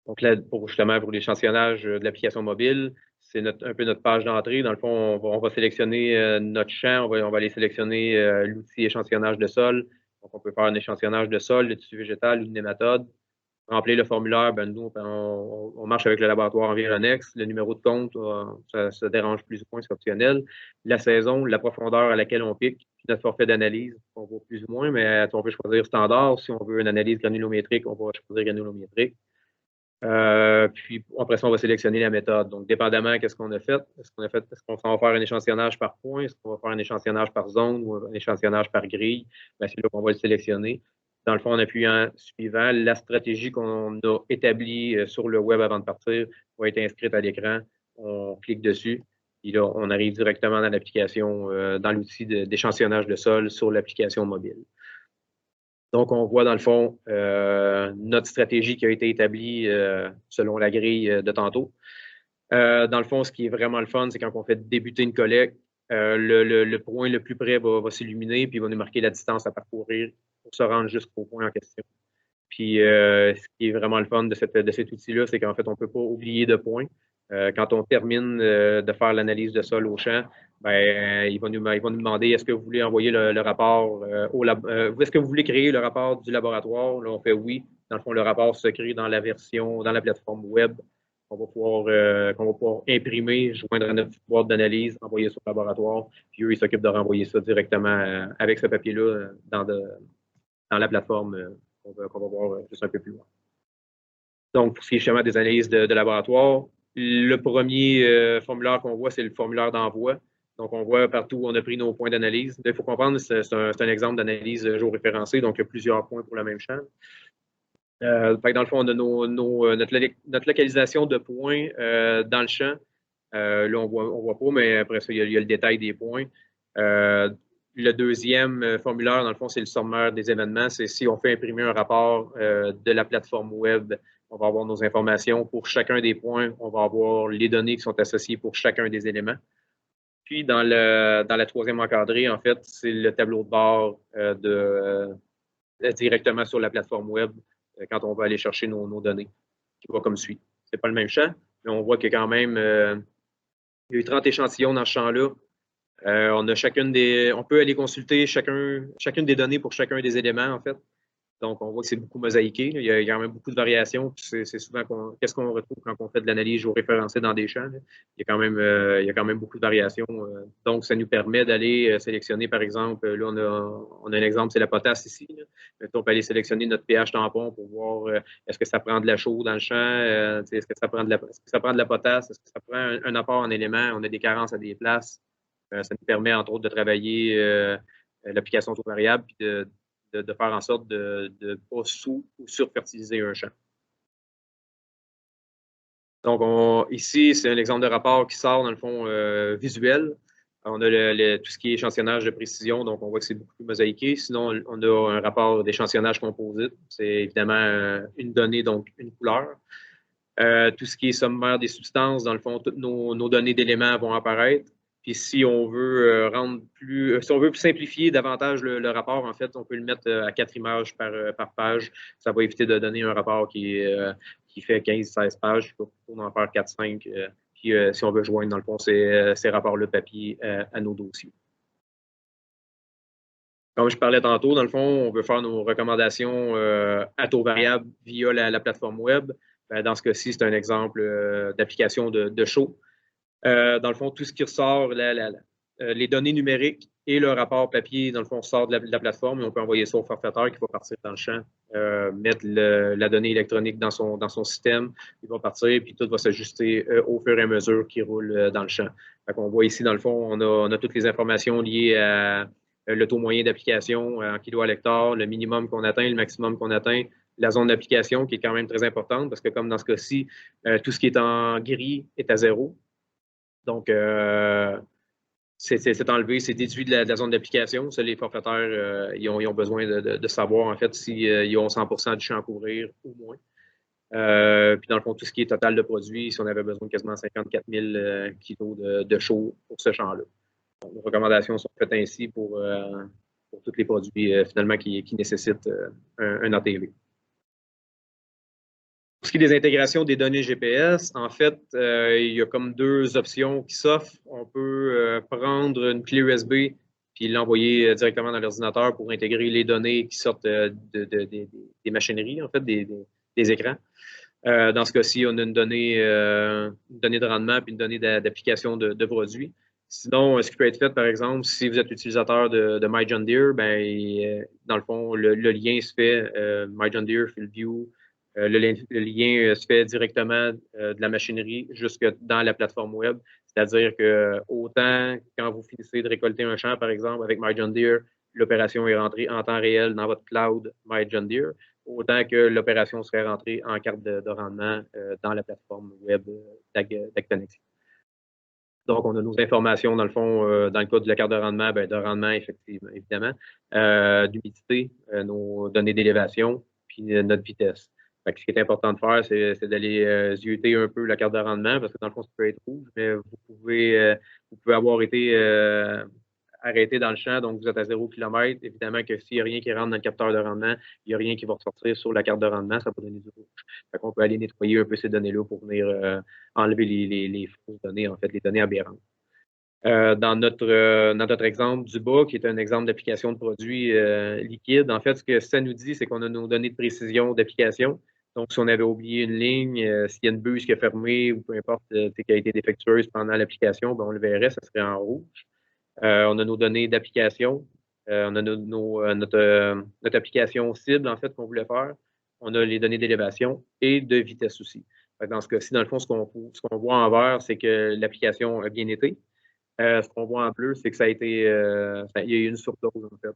Donc, là, pour l'échantillonnage de l'application mobile, c'est un peu notre page d'entrée. Dans le fond, on va sélectionner notre champ, on va aller sélectionner l'outil échantillonnage de sol. Donc, on peut faire un échantillonnage de sol, de tissu végétal ou de nématode. Remplir le formulaire, ben nous, on marche avec le laboratoire Environex. Le numéro de compte, ça dérange plus ou moins, c'est optionnel. La saison, la profondeur à laquelle on pique, puis notre forfait d'analyse, on va plus ou moins, mais on peut choisir standard. Si on veut une analyse granulométrique, on va choisir granulométrique. Puis après ça, on va sélectionner la méthode. Donc, dépendamment de ce qu'on a fait, est-ce qu'on va faire un échantillonnage par point, est-ce qu'on va faire un échantillonnage par zone ou un échantillonnage par grille? Ben, c'est là qu'on va le sélectionner. Dans le fond, en appuyant suivant, la stratégie qu'on a établie sur le web avant de partir va être inscrite à l'écran. On clique dessus. Et là, on arrive directement dans l'application, dans l'outil d'échantillonnage de sol sur l'application mobile. Donc, on voit dans le fond notre stratégie qui a été établie selon la grille de tantôt. Dans le fond, ce qui est vraiment le fun, c'est quand on fait débuter une collecte, le point le plus près va s'illuminer puis il va nous marquer la distance à parcourir pour se rendre jusqu'au point en question. Puis, ce qui est vraiment le fun de cet outil-là, c'est qu'en fait, on ne peut pas oublier de points. Quand on termine de faire l'analyse de sol au champ, ben, il va nous demander est-ce que vous voulez envoyer le rapport est-ce que vous voulez créer le rapport du laboratoire? Là, on fait oui. Dans le fond, le rapport se crée dans la plateforme web. qu'on va pouvoir imprimer, joindre à notre boîte d'analyse, envoyer ça au laboratoire, puis eux, ils s'occupent de renvoyer ça directement avec ce papier-là dans la plateforme qu'on va voir juste un peu plus loin. Donc, pour ce qui est schéma des analyses de laboratoire, le premier formulaire qu'on voit, c'est le formulaire d'envoi. Donc, on voit partout où on a pris nos points d'analyse. Il faut comprendre, c'est un exemple d'analyse géoréférencée, donc il y a plusieurs points pour la même chaîne. Dans le fond, on a notre localisation de points dans le champ. Là, on voit pas, mais après ça, il y a le détail des points. Le deuxième formulaire, dans le fond, c'est le sommaire des événements. C'est si on fait imprimer un rapport de la plateforme web, on va avoir nos informations pour chacun des points. On va avoir les données qui sont associées pour chacun des éléments. Puis, dans la troisième encadrée, en fait, c'est le tableau de bord directement sur la plateforme web quand on va aller chercher nos données, qui va comme suit. Ce n'est pas le même champ, mais on voit que quand même, il y a eu 30 échantillons dans ce champ-là. On peut aller consulter chacune des données pour chacun des éléments, en fait. Donc, on voit que c'est beaucoup mosaïqué. Il y a quand même beaucoup de variations. C'est souvent qu'est-ce qu'on retrouve quand on fait de l'analyse géoréférencée dans des champs. Il y a quand même beaucoup de variations. Donc, ça nous permet d'aller sélectionner, par exemple, là, on a un exemple, c'est la potasse ici. On peut aller sélectionner notre pH tampon pour voir est-ce que ça prend de la chaux dans le champ, est-ce que ça prend de la potasse, est-ce que ça prend un apport en éléments, on a des carences à des places. Ça nous permet, entre autres, de travailler l'application taux variable puis de faire en sorte de ne pas sous- ou surfertiliser un champ. Donc, ici, c'est un exemple de rapport qui sort, dans le fond, visuel. On a tout ce qui est échantillonnage de précision, donc on voit que c'est beaucoup plus mosaïqué. Sinon, on a un rapport d'échantillonnage composite. C'est évidemment une donnée, donc une couleur. Tout ce qui est sommaire des substances, dans le fond, toutes nos données d'éléments vont apparaître. Puis si on veut si on veut simplifier davantage le rapport, en fait, on peut le mettre à 4 images par page. Ça va éviter de donner un rapport qui fait 15-16 pages. Il faut en faire 4-5. Puis si on veut joindre, dans le fond, ces rapports-là papier à nos dossiers. Comme je parlais tantôt, dans le fond, on veut faire nos recommandations à taux variable via la plateforme web. Dans ce cas-ci, c'est un exemple d'application de show. Dans le fond, tout ce qui ressort, les données numériques et le rapport papier, dans le fond, sort de la plateforme et on peut envoyer ça au forfaiteur qui va partir dans le champ, mettre la donnée électronique dans son système, il va partir puis tout va s'ajuster au fur et à mesure qu'il roule dans le champ. On voit ici, dans le fond, on a toutes les informations liées à le taux moyen d'application en kilo à l'hectare, le minimum qu'on atteint, le maximum qu'on atteint, la zone d'application qui est quand même très importante parce que comme dans ce cas-ci, tout ce qui est en gris est à 0. Donc, c'est enlevé, c'est déduit de la zone d'application. Ça, les forfaitaires, ils ont besoin de savoir, en fait, s'ils ont 100% du champ à couvrir ou moins. Puis, dans le fond, tout ce qui est total de produits, si on avait besoin de quasiment 54 000 kilos de chaux pour ce champ-là. Les recommandations sont faites ainsi pour tous les produits, finalement, qui nécessitent un ATV. Pour ce qui est des intégrations des données GPS, en fait, il y a comme deux options qui s'offrent. On peut prendre une clé USB puis l'envoyer directement dans l'ordinateur pour intégrer les données qui sortent des machineries, en fait, des écrans. Dans ce cas-ci, on a une donnée de rendement puis une donnée d'application de produits. Sinon, ce qui peut être fait, par exemple, si vous êtes utilisateur de My John Deere, dans le fond, le lien se fait, My John Deere, FieldView, le lien se fait directement de la machinerie jusque dans la plateforme web. C'est-à-dire que autant quand vous finissez de récolter un champ, par exemple, avec My John Deere, l'opération est rentrée en temps réel dans votre cloud My John Deere, autant que l'opération serait rentrée en carte de rendement dans la plateforme web d'AgConnexion. Donc, on a nos informations, dans le fond, dans le cas de la carte de rendement, effectivement, évidemment, d'humidité, nos données d'élévation, puis notre vitesse. Ce qui est important de faire, c'est d'aller zioter un peu la carte de rendement, parce que dans le fond, ça peut être rouge, mais vous pouvez avoir été arrêté dans le champ, donc vous êtes à 0 km. Évidemment que s'il n'y a rien qui rentre dans le capteur de rendement, il n'y a rien qui va ressortir sur la carte de rendement, ça va donner du rouge. Fait qu'on peut aller nettoyer un peu ces données-là pour venir enlever les fausses données, en fait, les données aberrantes. Dans notre exemple du bas, qui est un exemple d'application de produits liquides, en fait, ce que ça nous dit, c'est qu'on a nos données de précision d'application. Donc, si on avait oublié une ligne, s'il y a une buse qui a fermé ou peu importe, qui a été défectueuse pendant l'application, ben, on le verrait, ça serait en rouge. On a nos données d'application. On a notre application cible, en fait, qu'on voulait faire. On a les données d'élévation et de vitesse aussi. Dans ce cas-ci, dans le fond, ce qu'on voit en vert, c'est que l'application a bien été. Ce qu'on voit en bleu, c'est que ça a été, il y a eu une surdose, en fait.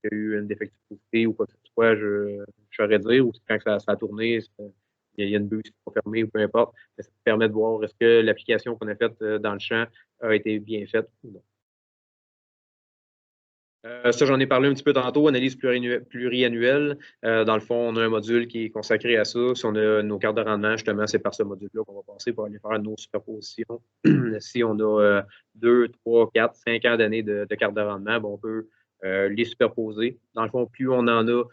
Il y a eu une défectivité ou quoi que ce soit, je saurais dire, ou quand ça a tourné, il y a une buse qui est fermée ou peu importe. Mais ça permet de voir est-ce que l'application qu'on a faite dans le champ a été bien faite ou non. Ça, j'en ai parlé un petit peu tantôt, analyse pluriannuelle. Dans le fond, on a un module qui est consacré à ça. Si on a nos cartes de rendement, justement, c'est par ce module-là qu'on va passer pour aller faire nos superpositions. Si on a 2, 3, 4, 5 ans d'années de cartes de rendement, bon, on peut les superposer. Dans le fond, plus on en a,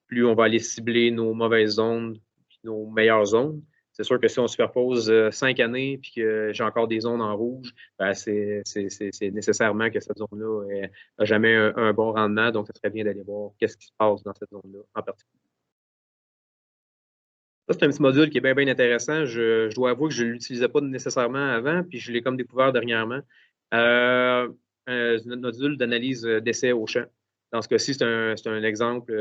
plus on va aller cibler nos mauvaises zones puis nos meilleures zones. C'est sûr que si on superpose 5 années puis que j'ai encore des zones en rouge, ben c'est nécessairement que cette zone-là n'a jamais un bon rendement. Donc, ça serait bien d'aller voir qu'est-ce qui se passe dans cette zone-là en particulier. Ça, c'est un petit module qui est bien, bien intéressant. Je dois avouer que je ne l'utilisais pas nécessairement avant, puis je l'ai comme découvert dernièrement. Notre module d'analyse d'essai au champ. Dans ce cas-ci, c'est un exemple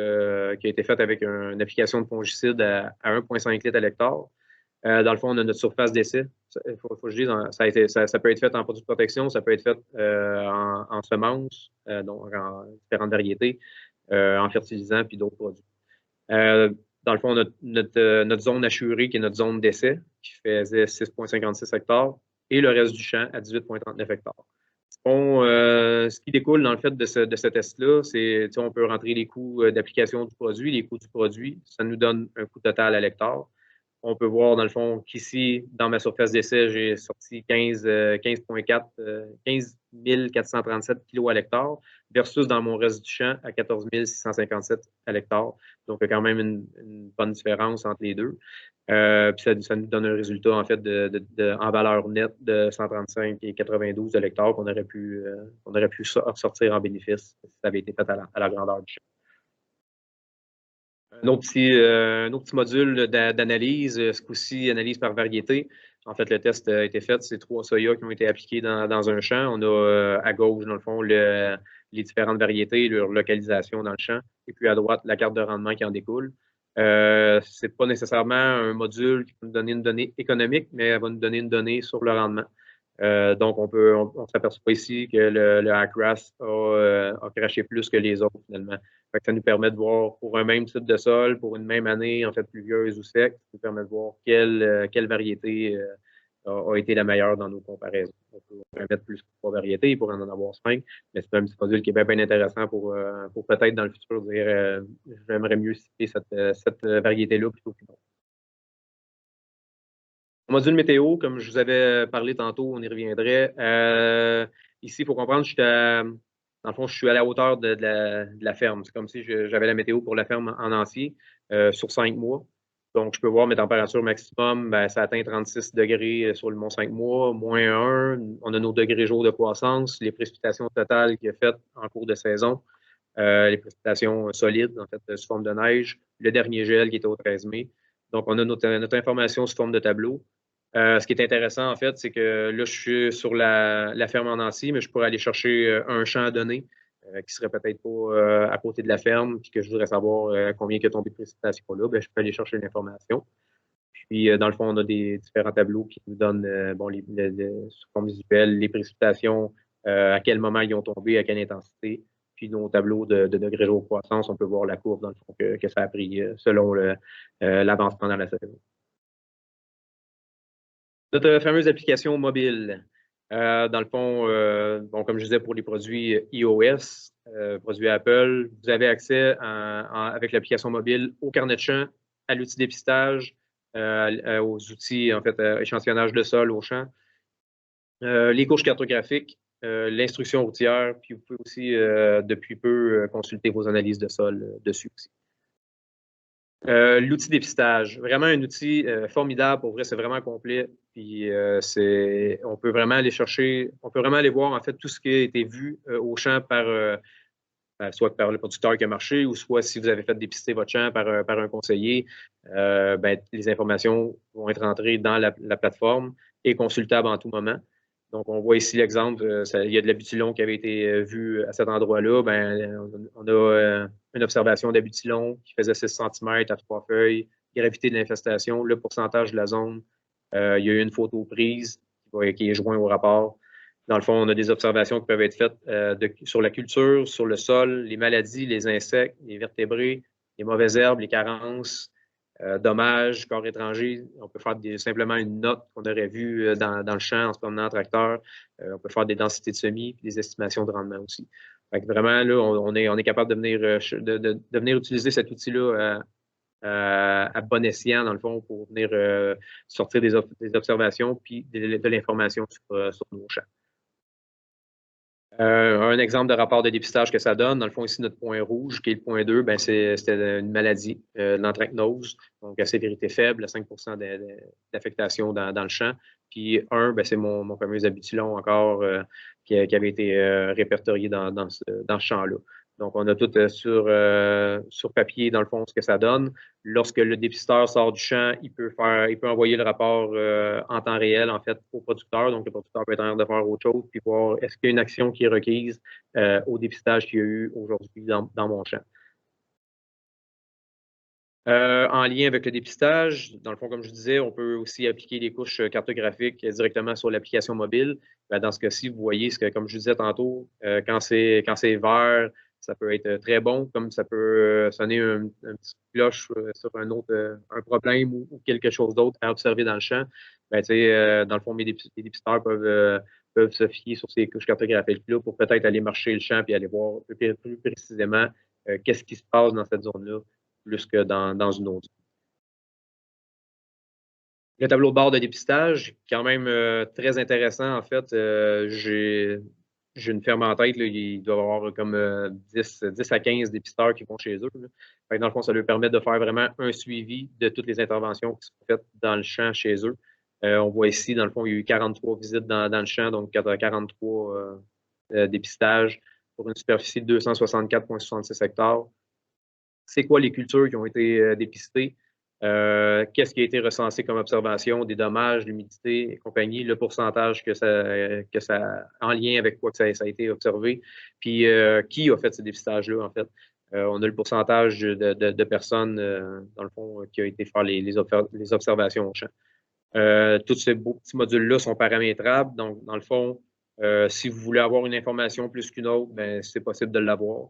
qui a été fait avec une application de fongicide à 1,5 litres à l'hectare. Dans le fond, on a notre surface d'essai. Il faut que je dise, ça peut être fait en produit de protection, ça peut être fait en semences, donc en différentes variétés, en fertilisant, puis d'autres produits. Dans le fond, notre zone assurée, qui est notre zone d'essai, qui faisait 6,56 hectares, et le reste du champ à 18,39 hectares. Bon, ce qui découle dans le fait de ce test-là, c'est on peut rentrer les coûts d'application du produit, les coûts du produit. Ça nous donne un coût total à l'hectare. On peut voir dans le fond qu'ici, dans ma surface d'essai, j'ai sorti 15,4 15 437 kg à l'hectare versus dans mon reste du champ à 14 657 à l'hectare. Donc, il y a quand même une bonne différence entre les deux. Puis ça nous donne un résultat en fait en valeur nette de 135 et 92 de l'hectare qu'on aurait pu ressortir en bénéfice si ça avait été fait à la grandeur du champ. Un autre petit module d'analyse, ce coup-ci, analyse par variété. En fait, le test a été fait, c'est 3 soya qui ont été appliqués dans un champ. On a à gauche, dans le fond, les différentes variétés, leur localisation dans le champ, et puis à droite, la carte de rendement qui en découle. C'est pas nécessairement un module qui va nous donner une donnée économique, mais elle va nous donner une donnée sur le rendement. Donc, on s'aperçoit ici que le Acras a craché plus que les autres, finalement. Fait que ça nous permet de voir pour un même type de sol, pour une même année, en fait, pluvieuse ou sec, ça nous permet de voir quelle variété a été la meilleure dans nos comparaisons. On peut mettre plus que 3 variétés pour en avoir 5, mais c'est un petit module qui est bien, bien intéressant pour peut-être dans le futur dire j'aimerais mieux citer cette variété-là plutôt qu'une autre. Module météo, comme je vous avais parlé tantôt, on y reviendrait. Ici, il faut comprendre, dans le fond, je suis à la hauteur de la ferme. C'est comme si j'avais la météo pour la ferme en entier sur 5 mois. Donc, je peux voir mes températures maximum, ben, ça atteint 36 degrés sur le mont 5 mois, moins 1. On a nos degrés jours de croissance, les précipitations totales qu'il y a faites en cours de saison, les précipitations solides, en fait, sous forme de neige, le dernier gel qui était au 13 mai. Donc, on a notre information sous forme de tableau. Ce qui est intéressant, en fait, c'est que là, je suis sur la ferme en Nancy, mais je pourrais aller chercher un champ à données qui serait peut-être pas à côté de la ferme, puis que je voudrais savoir combien il y a tombé de précipitation là, ben, je peux aller chercher l'information. Puis, dans le fond, on a des différents tableaux qui nous donnent, bon, sous forme visuelle, les précipitations, à quel moment ils ont tombé, à quelle intensité. Puis, nos tableaux de degrés jour de croissance, on peut voir la courbe, dans le fond, que ça a pris selon l'avancement dans la saison. Notre fameuse application mobile. Dans le fond, bon, comme je disais, pour les produits iOS, produits Apple, vous avez accès avec l'application mobile au carnet de champ, à l'outil dépistage, aux outils, en fait, échantillonnage de sol au champ, les couches cartographiques, l'instruction routière, puis vous pouvez aussi, depuis peu, consulter vos analyses de sol dessus aussi. L'outil dépistage, vraiment un outil formidable. Pour vrai, c'est vraiment complet. Puis on peut vraiment aller chercher, on peut vraiment aller voir en fait tout ce qui a été vu au champ par soit par le producteur qui a marché ou soit si vous avez fait dépister votre champ par un conseiller, les informations vont être entrées dans la plateforme et consultables en tout moment. Donc, on voit ici l'exemple, il y a de l'abutilon qui avait été vu à cet endroit-là. On a une observation d'abutilon qui faisait 6 cm à 3 feuilles, gravité de l'infestation, le pourcentage de la zone. Il y a eu une photo prise qui est jointe au rapport. Dans le fond, on a des observations qui peuvent être faites sur la culture, sur le sol, les maladies, les insectes, les vertébrés, les mauvaises herbes, les carences, dommages, corps étrangers. On peut faire simplement une note qu'on aurait vue dans le champ en se promenant en tracteur. On peut faire des densités de semis et des estimations de rendement aussi. Fait que vraiment, là, on est capable de venir utiliser cet outil-là à bon escient, dans le fond, pour venir sortir des observations puis de l'information sur nos champs. Un exemple de rapport de dépistage que ça donne, dans le fond, ici, notre point rouge, qui est le point 2, c'était une maladie, l'anthracnose, donc à sévérité faible, à 5 d'affectation dans le champ. Puis 1, c'est mon fameux abutilon encore qui avait été répertorié dans ce champ-là. Donc, on a tout sur papier, dans le fond, ce que ça donne. Lorsque le dépisteur sort du champ, il peut envoyer le rapport en temps réel, en fait, au producteur. Donc, le producteur peut être en train de faire autre chose, puis voir est-ce qu'il y a une action qui est requise au dépistage qu'il y a eu aujourd'hui dans mon champ. En lien avec le dépistage, dans le fond, comme je disais, on peut aussi appliquer les couches cartographiques directement sur l'application mobile. Dans ce cas-ci, vous voyez, comme je disais tantôt, quand c'est vert, ça peut être très bon, comme ça peut sonner une petite cloche sur un problème ou quelque chose d'autre à observer dans le champ. Dans le fond, les dépisteurs peuvent se fier sur ces couches cartographiques-là pour peut-être aller marcher le champ et aller voir plus précisément qu'est-ce qui se passe dans cette zone-là, plus que dans une autre. Le tableau de bord de dépistage, quand même très intéressant. En fait, j'ai une ferme en tête. Là, il doit y avoir comme 10 à 15 dépisteurs qui vont chez eux. Dans le fond, ça leur permet de faire vraiment un suivi de toutes les interventions qui sont faites dans le champ chez eux. On voit ici, dans le fond, il y a eu 43 visites dans le champ, donc 43 dépistages pour une superficie de 264,66 hectares. C'est quoi les cultures qui ont été dépistées? Qu'est-ce qui a été recensé comme observation, des dommages, l'humidité et compagnie, le pourcentage que ça en lien avec quoi que ça a été observé, puis qui a fait ces dépistages-là, en fait. On a le pourcentage de personnes, dans le fond, qui a été faire les observations au champ. Tous ces beaux petits modules-là sont paramétrables, donc, dans le fond, si vous voulez avoir une information plus qu'une autre, c'est possible de l'avoir.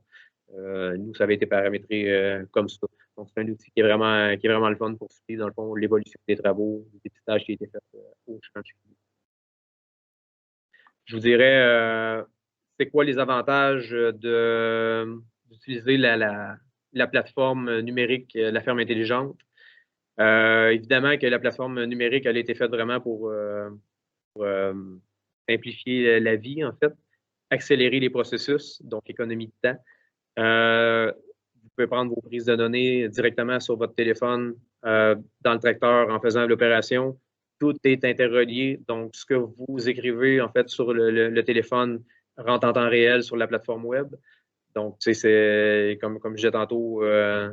Nous, ça avait été paramétré comme ça. Donc, c'est un outil qui est vraiment le fun pour suivre, dans le fond, l'évolution des travaux, des dépistages qui a été fait au champ. Je vous dirais, c'est quoi les avantages d'utiliser la plateforme numérique, la ferme intelligente? Évidemment que la plateforme numérique, elle a été faite vraiment pour simplifier la vie, en fait, accélérer les processus, donc économie de temps. Vous pouvez prendre vos prises de données directement sur votre téléphone dans le tracteur en faisant l'opération. Tout est interrelié. Donc, ce que vous écrivez, en fait, sur le téléphone rentre en temps réel sur la plateforme web. Donc, c'est comme je disais tantôt,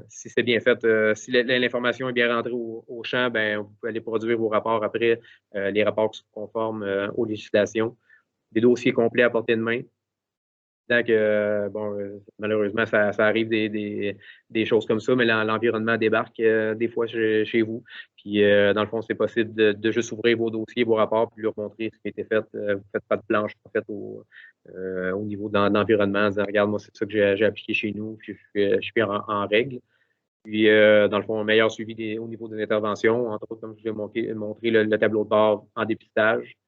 si c'est bien fait, si l'information est bien rentrée au champ, vous pouvez aller produire vos rapports après, les rapports qui sont conformes aux législations. Des dossiers complets à portée de main. Donc, malheureusement, ça arrive des choses comme ça, mais l'environnement débarque des fois chez vous. Puis, dans le fond, c'est possible de juste ouvrir vos dossiers, vos rapports, puis leur montrer ce qui a été fait. Vous ne faites pas de planche, en fait, au niveau de l'environnement. Regarde, moi, c'est ça que j'ai appliqué chez nous, puis je suis en règle. Puis, dans le fond, un meilleur suivi au niveau des interventions, entre autres, comme je vous ai montré le tableau de bord en dépistage.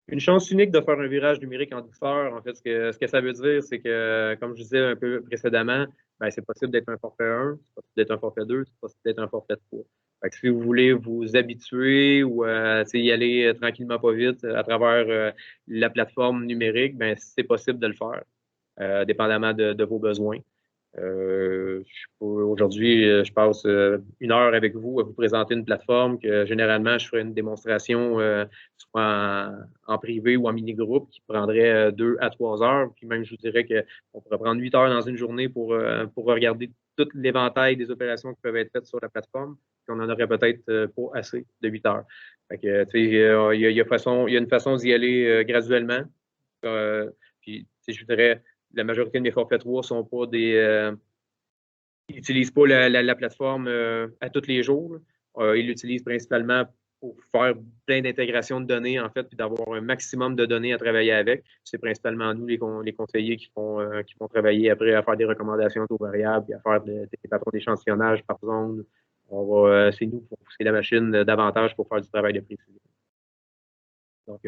Une chance unique de faire un virage numérique en douceur. En fait, ce que ça veut dire, c'est que, comme je disais un peu précédemment, c'est possible d'être un forfait 1, c'est possible d'être un forfait 2, c'est possible d'être un forfait 3. Fait que si vous voulez vous habituer ou y aller tranquillement pas vite à travers la plateforme numérique, c'est possible de le faire, dépendamment de vos besoins. Je peux Aujourd'hui, je passe 1 heure avec vous à vous présenter une plateforme que généralement, je ferai une démonstration soit en privé ou en mini-groupe qui prendrait 2 à 3 heures. Puis même, je vous dirais qu'on pourrait prendre 8 heures dans une journée pour regarder tout l'éventail des opérations qui peuvent être faites sur la plateforme. Puis on en aurait peut-être pas assez de 8 heures. Fait que, il y a une façon d'y aller graduellement. Puis, je dirais, la majorité de mes forfaits 3 sont pas des... ils n'utilisent pas la plateforme à tous les jours. Ils l'utilisent principalement pour faire plein d'intégrations de données, en fait, puis d'avoir un maximum de données à travailler avec. C'est principalement nous, les conseillers, qui font travailler après à faire des recommandations taux variables, puis à faire des patrons d'échantillonnage par zone. C'est nous qui vont pousser la machine davantage pour faire du travail de précision. Donc,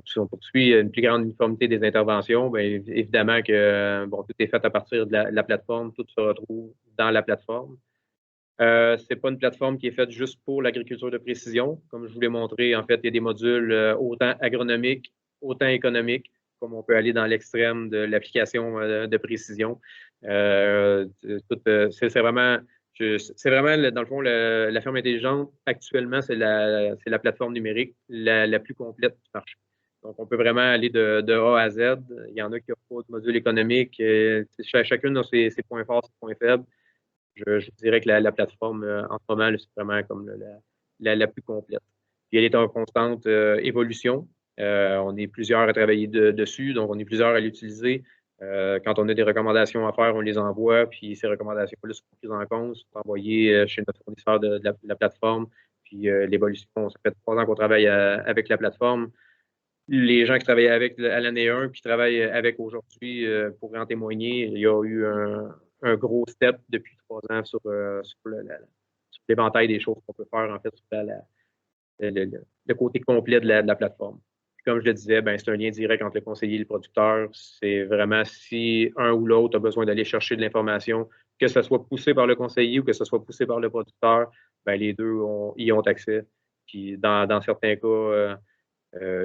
si on poursuit une plus grande uniformité des interventions, bien, évidemment que tout est fait à partir de la plateforme, tout se retrouve dans la plateforme. Ce n'est pas une plateforme qui est faite juste pour l'agriculture de précision. Comme je vous l'ai montré, en fait, il y a des modules autant agronomiques, autant économiques, comme on peut aller dans l'extrême de l'application de précision. C'est vraiment, dans le fond, la ferme intelligente, actuellement, c'est la plateforme numérique la plus complète du marché. Donc, on peut vraiment aller de A à Z. Il y en a qui n'ont pas de module économique. Chacune a ses points forts, ses points faibles. Je dirais que la plateforme, en ce moment, c'est vraiment comme la plus complète. Puis elle est en constante évolution. On est plusieurs à travailler dessus, donc on est plusieurs à l'utiliser. Quand on a des recommandations à faire, on les envoie, puis ces recommandations-là sont prises en compte, sont envoyées chez notre fournisseur de la plateforme. Puis l'évolution, ça fait 3 ans qu'on travaille avec la plateforme. Les gens qui travaillaient avec à l'année 1 puis qui travaillent avec aujourd'hui pourraient en témoigner. Il y a eu un gros step depuis 3 ans sur l'éventail des choses qu'on peut faire, en fait, sur le côté complet de la plateforme. Puis comme je le disais, ben, c'est un lien direct entre le conseiller et le producteur. C'est vraiment si un ou l'autre a besoin d'aller chercher de l'information, que ce soit poussé par le conseiller ou que ce soit poussé par le producteur, ben, les deux y ont accès. Puis dans certains cas,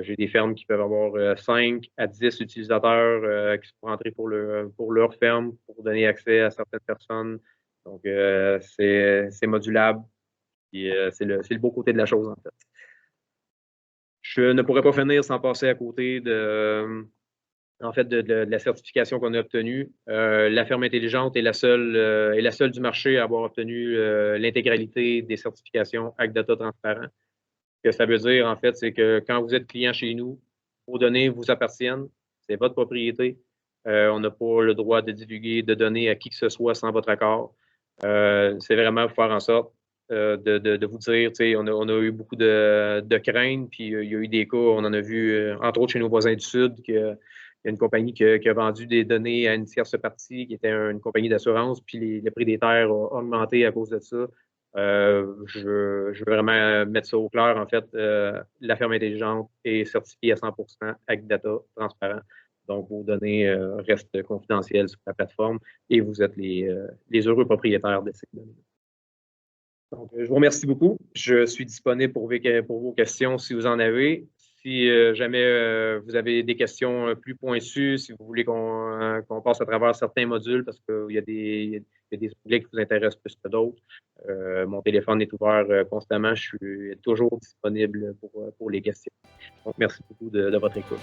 j'ai des fermes qui peuvent avoir 5 à 10 utilisateurs qui sont rentrés pour leur ferme pour donner accès à certaines personnes. Donc, c'est modulable. C'est le beau côté de la chose, en fait. Je ne pourrais pas finir sans passer à côté de la certification qu'on a obtenue. La ferme intelligente est la seule du marché à avoir obtenu l'intégralité des certifications AgData transparent. Ce que ça veut dire, en fait, c'est que quand vous êtes client chez nous, vos données vous appartiennent, c'est votre propriété. On n'a pas le droit de divulguer de données à qui que ce soit sans votre accord. C'est vraiment faire en sorte de vous dire, on a eu beaucoup de craintes, puis il y a eu des cas, on en a vu, entre autres chez nos voisins du Sud, qu'il y a une compagnie qui a vendu des données à une tierce partie, qui était une compagnie d'assurance, puis le prix des terres a augmenté à cause de ça. Je veux vraiment mettre ça au clair. En fait, la ferme intelligente est certifiée à 100% AgData transparent. Donc, vos données restent confidentielles sur la plateforme et vous êtes les heureux propriétaires de ces données. Donc, je vous remercie beaucoup. Je suis disponible pour vos questions si vous en avez. Si jamais vous avez des questions plus pointues, si vous voulez qu'on passe à travers certains modules, parce qu'il y a des onglets qui vous intéressent plus que d'autres, mon téléphone est ouvert constamment. Je suis toujours disponible pour les questions. Donc, merci beaucoup de votre écoute.